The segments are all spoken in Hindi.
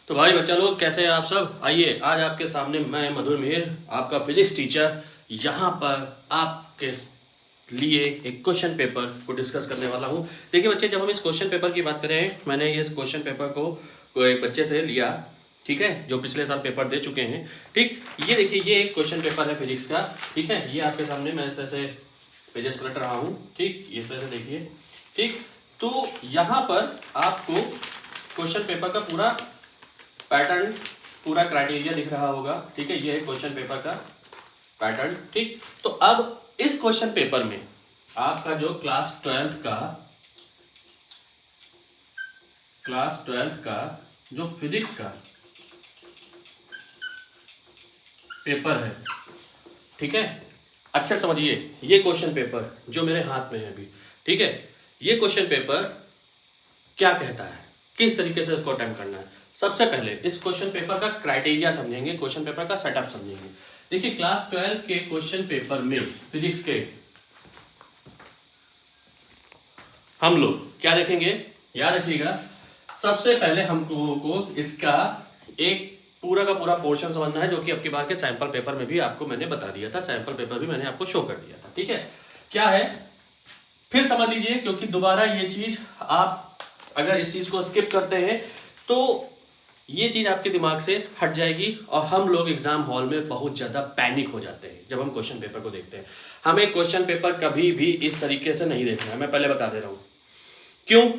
तो भाई बच्चा लोग कैसे हैं आप सब। आइए आज आपके सामने मैं मधुर मिहिर आपका फिजिक्स टीचर यहाँ पर आपके लिए एक क्वेश्चन पेपर को डिस्कस करने वाला हूँ। देखिए बच्चे, जब हम इस क्वेश्चन पेपर की बात करें, मैंने ये इस क्वेश्चन पेपर को एक बच्चे से लिया, ठीक है, जो पिछले साल पेपर दे चुके हैं। ठीक, ये देखिए, ये एक क्वेश्चन पेपर है फिजिक्स का। ठीक है, ये आपके सामने मैं इस तरह से पेजेस पलट रहा हूँ। ठीक, इस तरह से देखिए। ठीक, तो यहाँ पर आपको क्वेश्चन पेपर का पूरा पैटर्न, पूरा क्राइटेरिया दिख रहा होगा। ठीक है, ये है क्वेश्चन पेपर का पैटर्न। ठीक, तो अब इस क्वेश्चन पेपर में आपका जो क्लास 12th का जो फिजिक्स का पेपर है, ठीक है, अच्छा समझिए, ये क्वेश्चन पेपर जो मेरे हाथ में है अभी, ठीक है, ये क्वेश्चन पेपर क्या कहता है, किस तरीके से इसको अटेम्प्ट करना है। सबसे पहले इस क्वेश्चन पेपर का क्राइटेरिया समझेंगे, क्वेश्चन पेपर का सेटअप समझेंगे। देखिए, क्लास 12 के क्वेश्चन पेपर में फिजिक्स के हम लोग क्या देखेंगे, याद रखिएगा। सबसे पहले हम लोगों को इसका एक पूरा का पूरा पोर्शन समझना है, जो कि आपकी बार के सैंपल पेपर में भी आपको मैंने बता दिया था, सैंपल पेपर भी मैंने आपको शो कर दिया था। ठीक है, क्या है फिर समझ लीजिए, क्योंकि दोबारा ये चीज आप अगर इस चीज को स्किप करते हैं तो ये चीज आपके दिमाग से हट जाएगी और हम लोग एग्जाम हॉल में बहुत ज्यादा पैनिक हो जाते हैं जब हम क्वेश्चन पेपर को देखते हैं। हमें क्वेश्चन पेपर कभी भी इस तरीके से नहीं देखना है, मैं पहले बता दे रहा हूं क्यों।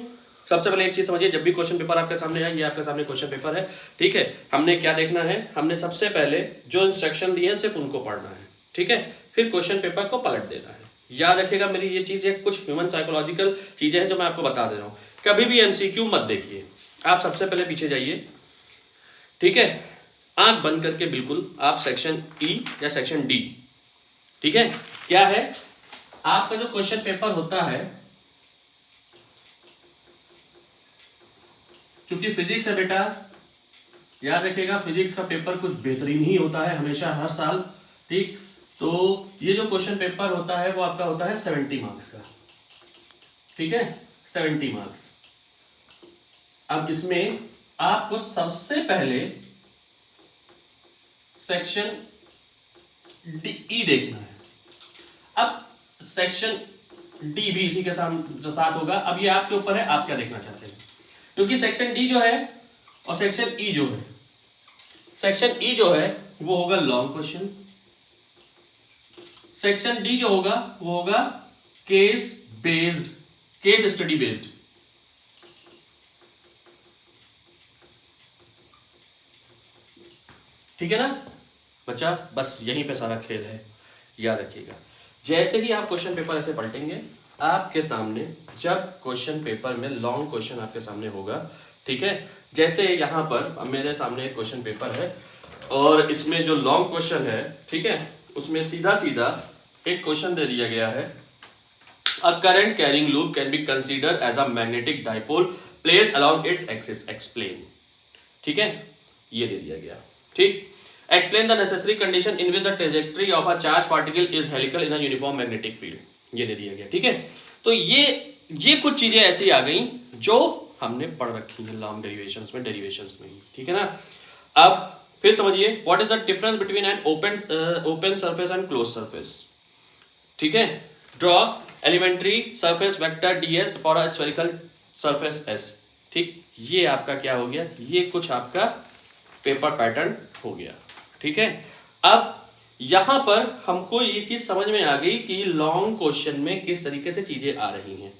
सबसे पहले एक चीज समझिए, जब भी क्वेश्चन पेपर आपके सामने आए, ये आपके सामने क्वेश्चन पेपर है, ठीक है, हमने क्या देखना है, हमने सबसे पहले जो इंस्ट्रक्शन दिए हैं सिर्फ उनको पढ़ना है, ठीक है, फिर क्वेश्चन पेपर को पलट देना है। याद रखिएगा, मेरी ये चीजें कुछ ह्यूमन साइकोलॉजिकल चीजें हैं जो मैं आपको बता दे रहा हूं। कभी भी एमसीक्यू मत देखिए, आप सबसे पहले पीछे जाइए, ठीक है, आंख बंद करके बिल्कुल आप सेक्शन ई या सेक्शन डी, ठीक है, क्या है आपका जो क्वेश्चन पेपर होता है, क्योंकि फिजिक्स है बेटा, याद रखिएगा, फिजिक्स का पेपर कुछ बेहतरीन ही होता है हमेशा, हर साल। ठीक, तो ये जो क्वेश्चन पेपर होता है वो आपका होता है 70 मार्क्स का, ठीक है, 70 मार्क्स। अब इसमें आपको सबसे पहले सेक्शन डी देखना है। अब सेक्शन डी भी इसी के साथ होगा। अब ये आपके ऊपर है, आप क्या देखना चाहते हैं, क्योंकि सेक्शन डी जो है और सेक्शन ई जो है, सेक्शन ई जो है वो होगा लॉन्ग क्वेश्चन, सेक्शन डी जो होगा वो होगा case based, case study based. ठीक है ना बच्चा, बस यहीं पे सारा खेल है, याद रखिएगा। जैसे ही आप क्वेश्चन पेपर ऐसे पलटेंगे, आपके सामने जब क्वेश्चन पेपर में लॉन्ग क्वेश्चन आपके सामने होगा, ठीक है, जैसे यहां पर मेरे सामने एक क्वेश्चन पेपर है और इसमें जो लॉन्ग क्वेश्चन है, ठीक है, उसमें सीधा सीधा एक क्वेश्चन दे दिया गया है, a current carrying loop can be considered as a magnetic dipole placed along its axis, explain. ठीक है, ये दे दिया गया। ठीक, explain the necessary condition in which the trajectory of a charge particle is helical in a uniform magnetic field, ये दे दिया गया। ठीक है, तो ये कुछ चीजें ऐसी आ गई जो हमने पढ़ रखी है लॉन्ग डेरिवेशंस में, डेरिवेशंस में ही, ठीक है ना। अब फिर समझिए, what is the difference between an open surface and close surface. ठीक है, draw elementary surface vector ds for a spherical surface s। ठीक, ये आपका क्या हो गया, ये कुछ आपका पेपर पैटर्न हो गया। ठीक है, अब यहां पर हमको ये चीज समझ में आ गई कि लॉन्ग क्वेश्चन में किस तरीके से चीजें आ रही हैं।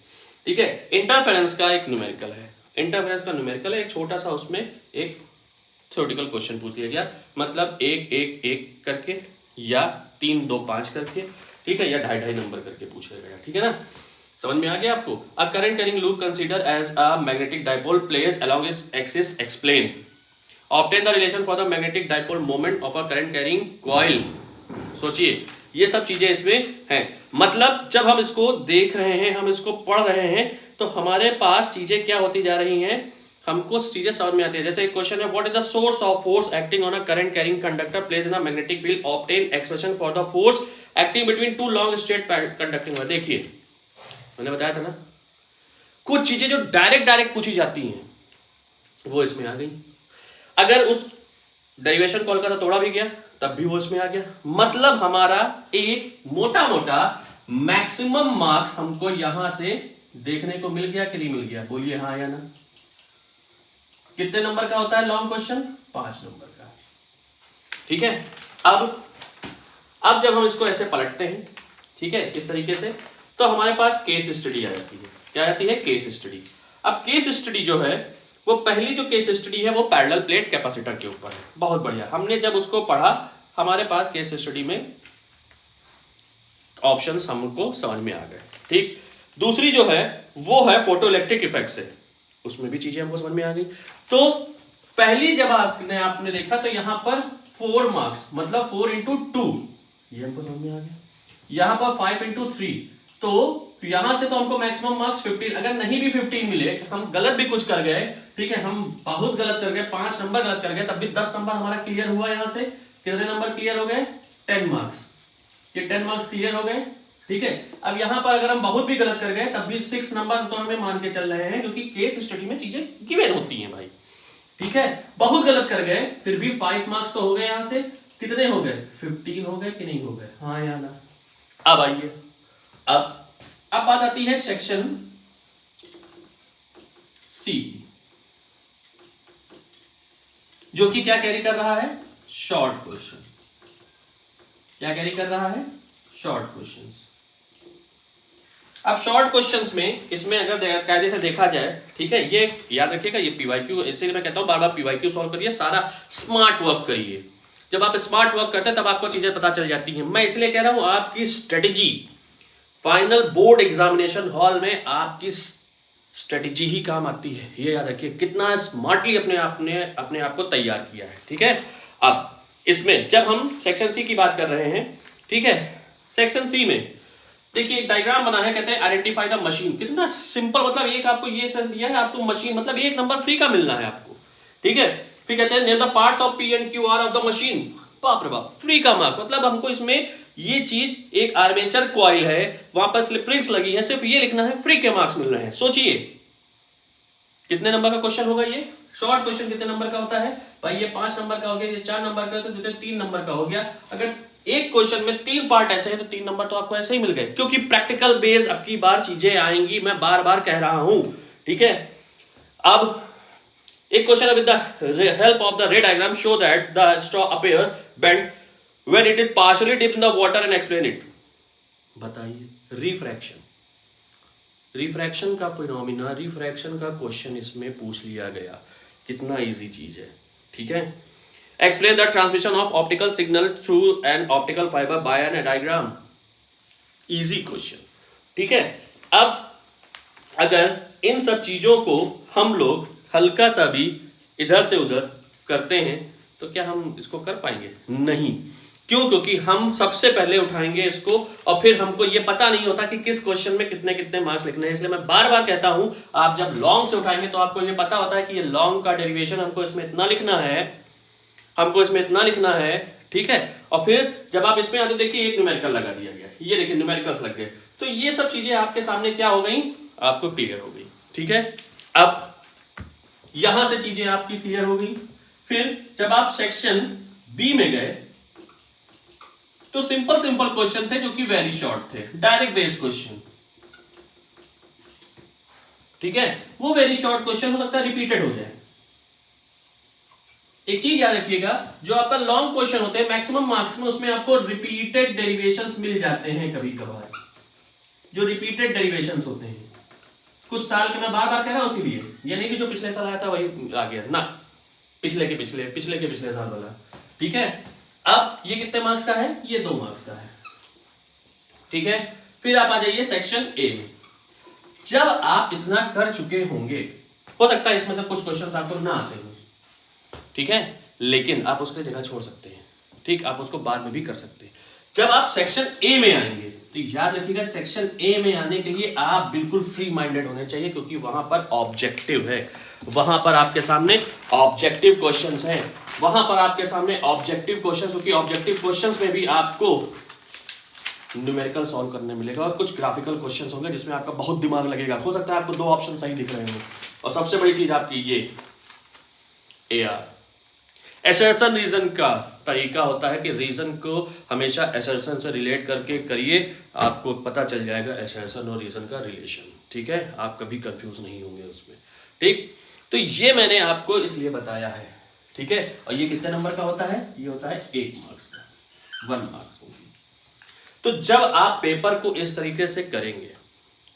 ठीक है, इंटरफेरेंस का एक न्यूमेरिकल है, इंटरफेरेंस का न्यूमेरिकल है, एक छोटा सा उसमें एक थ्योरेटिकल क्वेश्चन पूछ लिया गया, मतलब 1 1 1 करके या 3 2 5 करके, ठीक है, या 2.5 2.5 नंबर करके पूछ लिया गया। ठीक है ना, समझ में आ गया आपको। A current carrying loop consider as a magnetic dipole placed along its axis, explain. Obtain the relation for the magnetic dipole moment of a current carrying coil. सोचिए, ये सब चीजें इसमें हैं, मतलब जब हम इसको देख रहे हैं, हम इसको पढ़ रहे हैं, तो हमारे पास चीजें क्या होती जा रही हैं, हमको चीजें समझ में आती है। जैसे एक क्वेश्चन है, what is the source of force acting on a current carrying conductor placed in a magnetic field, obtain expression for the force acting between two long straight conducting wire. देखिए, मैंने बताया था ना, कुछ चीजें जो डायरेक्ट पूछी जाती हैं वो इसमें आ गई। अगर उस डेरिवेशन को हल्का सा तोड़ा भी गया तब भी वो इसमें आ गया। मतलब हमारा एक मोटा मोटा मैक्सिमम मार्क्स हमको यहां से देखने को मिल गया कि नहीं मिल गया? बोलिए हाँ या ना। कितने नंबर का होता है लॉन्ग क्वेश्चन? 5 नंबर का। ठीक है, अब जब हम इसको ऐसे पलटते हैं, ठीक है, इस तरीके से, तो हमारे पास केस स्टडी आ जाती है। क्या आती है? Case study. अब केस स्टडी जो है वो पहली जो केस स्टडी है वो पैरेलल प्लेट कैपेसिटर के ऊपर है। बहुत बढ़िया, हमने जब उसको पढ़ा हमारे पास केस स्टडी में ऑप्शंस हमको समझ में आ गए। ठीक, दूसरी जो है वो है फोटो इलेक्ट्रिक इफेक्ट से, उसमें भी चीजें हमको समझ में आ गई। तो पहली जब आपने देखा तो यहां पर 4 मार्क्स मतलब 4 into 2 ये हमको समझ में आ गया। यहां पर 5 into 3 तो यहां से तो हमको मैक्सिमम मार्क्स 15, अगर नहीं भी 15 मिले, हम गलत भी कुछ कर गए, ठीक है, हम बहुत गलत कर गए, 5 नंबर गलत कर गए, तब भी 10 नंबर हमारा क्लियर हुआ। यहां से कितने नंबर क्लियर हो गए? 10 मार्क्स। ये 10 मार्क्स क्लियर हो गए। ठीक है, अब यहां पर अगर हम बहुत भी गलत कर गए तब भी 6 नंबर तो हमें मान के चल रहे हैं, क्योंकि केस स्टडी में चीजें गिवन होती हैं भाई। ठीक है, बहुत गलत कर गए फिर भी 5 मार्क्स तो हो गए। यहां से कितने हो गए? 15 हो गए कि नहीं हो गए? हाँ या ना। अब आइए, अब बात आती है सेक्शन सी, जो कि क्या कैरी कर रहा है? Short question. क्या कैरी कर रहा है? Short questions. अब शॉर्ट क्वेश्चंस में इसमें अगर कायदे से देखा जाए, ठीक है, ये याद रखिएगा, ये पीवाईक्यू, इसलिए मैं कहता हूं बार बार पीवाईक्यू सॉल्व करिए, सारा स्मार्ट वर्क करिए। जब आप स्मार्ट वर्क करते हैं तब आपको चीजें पता चल जाती हैं। मैं इसलिए कह रहा हूं आपकी strategy final board examination hall में आपकी स्ट्रेटेजी ही काम आती है। ये याद रखिए, कितना स्मार्टली अपने आप को तैयार किया है। ठीक है, अब इसमें जब हम सेक्शन सी की बात कर रहे हैं, ठीक है, सेक्शन सी में देखिए एक डायग्राम बना है, कहते हैं आइडेंटिफाई द मशीन। कितना सिंपल, मतलब एक आपको ये सेंस दिया है, आपको मशीन मतलब 1 नंबर फ्री का मिलना है आपको। ठीक है, फिर कहते हैं name the parts of P and Q R of the machine. बाप रे बाप, फ्री का मार्क। मतलब हमको इसमें ये चीज, एक आर्मेचर कॉइल है, वहां पर स्लिप रिंग्स लगी है, सिर्फ ये लिखना है, फ्री के मार्क्स मिल रहे हैं। सोचिए कितने नंबर का क्वेश्चन होगा ये? शॉर्ट क्वेश्चन कितने नंबर का होता है भाई? ये 5 नंबर का हो गया, ये 4 नंबर का, तो 3 नंबर का हो गया। अगर एक क्वेश्चन में 3 पार्ट ऐसे हैं तो 3 नंबर तो आपको ऐसे ही मिल गए, क्योंकि प्रैक्टिकल बेस अब की बार चीजें आएंगी, मैं बार बार कह रहा हूं। ठीक है, अब एक question with the help of the रे diagram show that the straw appears bent when it is partially dipped in the water and explain it. बताइए, रिफ्रैक्शन का फिनोमिना, रिफ्रैक्शन का क्वेश्चन इसमें पूछ लिया गया। कितना इजी चीज है। ठीक है, explain the transmission of optical signal through an optical fibre by an diagram. Easy question. ठीक है, अब अगर इन सब चीजों को हम लोग हल्का सा भी इधर से उधर करते हैं तो क्या हम इसको कर पाएंगे? नहीं। क्यों? क्योंकि हम सबसे पहले उठाएंगे इसको और फिर हमको ये पता नहीं होता कि किस क्वेश्चन में कितने कितने मार्क्स लिखने हैं। इसलिए मैं बार बार कहता हूं, आप जब लॉन्ग से उठाएंगे तो आपको ये पता होता है कि ये लॉन्ग का डेरिवेशन हमको इसमें इतना लिखना है, हमको इसमें इतना लिखना है। ठीक है, और फिर जब आप इसमें आते देखिए एक न्यूमेरिकल लगा दिया गया, ये देखिए न्यूमेरिकल्स लग गए। तो ये सब चीजें आपके सामने क्या हो गई? आपको क्लियर हो गई। ठीक है, अब यहां से चीजें आपकी क्लियर हो गई। फिर जब आप सेक्शन बी में गए तो सिंपल क्वेश्चन थे जो कि वेरी शॉर्ट थे, डायरेक्ट बेस्ड क्वेश्चन। ठीक है, वो वेरी शॉर्ट क्वेश्चन हो सकता है रिपीटेड हो जाए। एक चीज याद रखिएगा, जो आपका लॉन्ग क्वेश्चन होते हैं मैक्सिमम मार्क्स में, उसमें आपको रिपीटेड डेरिवेशंस मिल जाते हैं कभी कभार, जो रिपीटेड डेरिवेशंस होते हैं। कुछ साल के मैं बार बार कह रहा हूं, इसीलिए ये नहीं कि जो पिछले साल आया था वही आ गया ना, पिछले के पिछले साल वाला। ठीक है, अब ये कितने मार्क्स का है? ये 2 मार्क्स का है। ठीक है, फिर आप आ जाइए सेक्शन ए में। जब आप इतना कर चुके होंगे, हो सकता है इसमें से कुछ क्वेश्चंस आपको ना आते हो, ठीक है, लेकिन आप उसके जगह छोड़ सकते हैं। ठीक, आप उसको बाद में भी कर सकते हैं। जब आप सेक्शन ए में आएंगे तो याद रखिएगा, सेक्शन ए में आने के लिए आप बिल्कुल फ्री माइंडेड होने चाहिए, क्योंकि वहां पर ऑब्जेक्टिव है, वहां पर आपके सामने ऑब्जेक्टिव क्वेश्चंस हैं, वहां पर आपके सामने ऑब्जेक्टिव क्वेश्चंस, क्योंकि ऑब्जेक्टिव क्वेश्चंस में भी आपको न्यूमेरिकल सॉल्व करने मिलेगा और कुछ ग्राफिकल क्वेश्चंस होंगे जिसमें आपका बहुत दिमाग लगेगा। हो सकता है आपको 2 ऑप्शन सही दिख रहे हो, और सबसे बड़ी चीज आपकी ये AR, असर्शन रीजन का तरीका होता है कि रीजन को हमेशा असर्शन से रिलेट करके करिए, आपको पता चल जाएगा असर्शन और रीजन का रिलेशन। ठीक है, आप कभी कंफ्यूज नहीं होंगे उसमें। ठीक, तो ये मैंने आपको इसलिए बताया है। ठीक है, और ये कितने नंबर का होता है? ये होता है 1 मार्क्स का, 1 मार्क्स होगी। तो जब आप पेपर को इस तरीके से करेंगे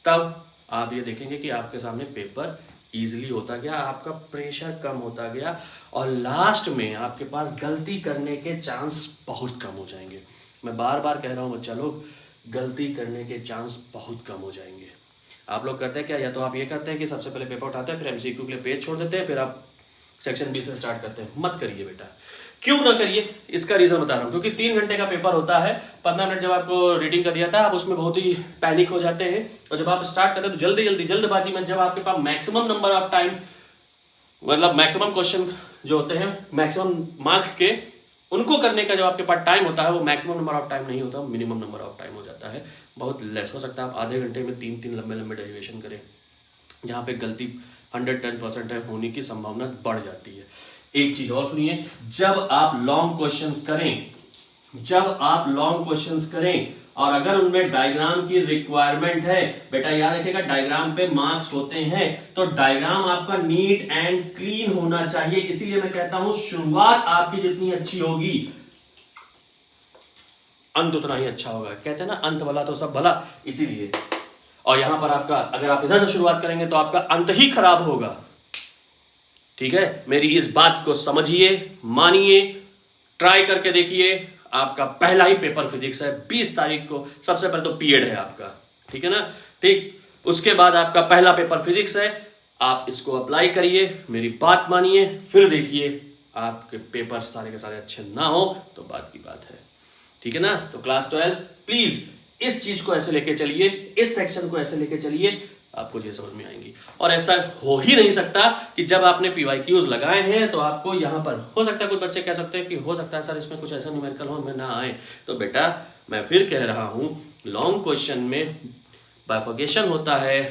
तब आप ये देखेंगे कि आपके सामने पेपर इजीली होता गया, आपका प्रेशर कम होता गया और लास्ट में आपके पास गलती करने के चांस बहुत कम हो जाएंगे। मैं बार बार कह रहा हूं बच्चा लोग, गलती करने के चांस बहुत कम हो जाएंगे। आप लोग करते हैं क्या, या तो आप ये करते हैं कि सबसे पहले पेपर उठाते हैं, फिर एमसीक्यू के लिए पेज छोड़ देते हैं, फिर आप सेक्शन बी से स्टार्ट करते हैं। मत करिए बेटा। क्यों ना करिए, इसका रीजन बता रहा हूं, क्योंकि 3 घंटे का पेपर होता है। 15 मिनट जब आपको रीडिंग का दिया था, आप उसमें बहुत ही पैनिक हो जाते हैं, और जब आप स्टार्ट करते हैं तो जल्दबाजी में, जब आपके पास मैक्सिमम नंबर ऑफ टाइम, मतलब मैक्सिमम क्वेश्चन जो होते हैं मैक्सिमम मार्क्स के, उनको करने का जो आपके पास टाइम होता है वो मैक्सिमम नंबर ऑफ टाइम नहीं होता, मिनिमम नंबर ऑफ टाइम हो जाता है, बहुत लेस। हो सकता है आप आधे घंटे में 3 लंबे डेरिवेशन करें, जहां पे गलती 110% है, होने की संभावना बढ़ जाती है। एक चीज और सुनिए, जब आप लॉन्ग क्वेश्चंस करें और अगर उनमें डायग्राम की रिक्वायरमेंट है, बेटा याद रखिएगा डायग्राम पे मार्क्स होते हैं, तो डायग्राम आपका नीट एंड क्लीन होना चाहिए। इसीलिए मैं कहता हूं शुरुआत आपकी जितनी अच्छी होगी अंत उतना ही अच्छा होगा। कहते हैं ना, अंत भला तो सब भला, इसीलिए। और यहां पर आपका, अगर आप इधर से शुरुआत करेंगे तो आपका अंत ही खराब होगा। ठीक है, मेरी इस बात को समझिए, मानिए, ट्राई करके देखिए। आपका पहला ही पेपर फिजिक्स है 20 तारीख को। सबसे पहले तो पीरियड है आपका, ठीक है ना। ठीक, उसके बाद आपका पहला पेपर फिजिक्स है। आप इसको अप्लाई करिए, मेरी बात मानिए, फिर देखिए आपके पेपर सारे के सारे अच्छे ना हो तो बात की बात है। ठीक है ना। तो क्लास 12 प्लीज इस चीज को ऐसे लेके चलिए, इस सेक्शन को ऐसे लेके चलिए, आपको ये समझ में आएंगी। और ऐसा हो ही नहीं सकता कि जब आपने पीवाईक्यूज लगाए हैं तो आपको यहां पर, हो सकता है कुछ बच्चे कह सकते हैं कि हो सकता है सर इसमें कुछ ऐसा न्यूमेरिकल हो हमें ना आए, तो बेटा मैं फिर कह रहा हूं, लॉन्ग क्वेश्चन में बाइफर्केशन होता है,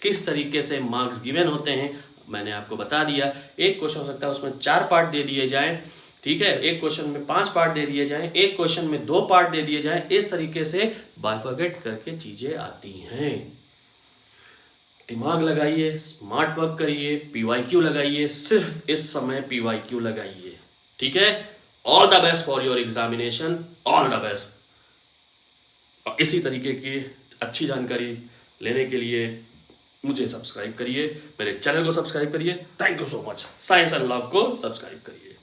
किस तरीके से मार्क्स गिवन होते हैं मैंने आपको बता दिया। एक क्वेश्चन हो सकता है उसमें 4 पार्ट दे दिए जाएं, ठीक है, एक क्वेश्चन में 5 पार्ट दे दिए जाएं, एक क्वेश्चन में 2 पार्ट दे दिए जाएं। इस तरीके से बाइफर्केट करके चीजें आती हैं। दिमाग लगाइए, स्मार्ट वर्क करिए, पीवाईक्यू लगाइए, सिर्फ इस समय पीवाईक्यू लगाइए। ठीक है, all the best for your examination, all the best. और इसी तरीके की अच्छी जानकारी लेने के लिए मुझे सब्सक्राइब करिए, मेरे चैनल को सब्सक्राइब करिए। Thank you so much. Science and love को सब्सक्राइब करिए।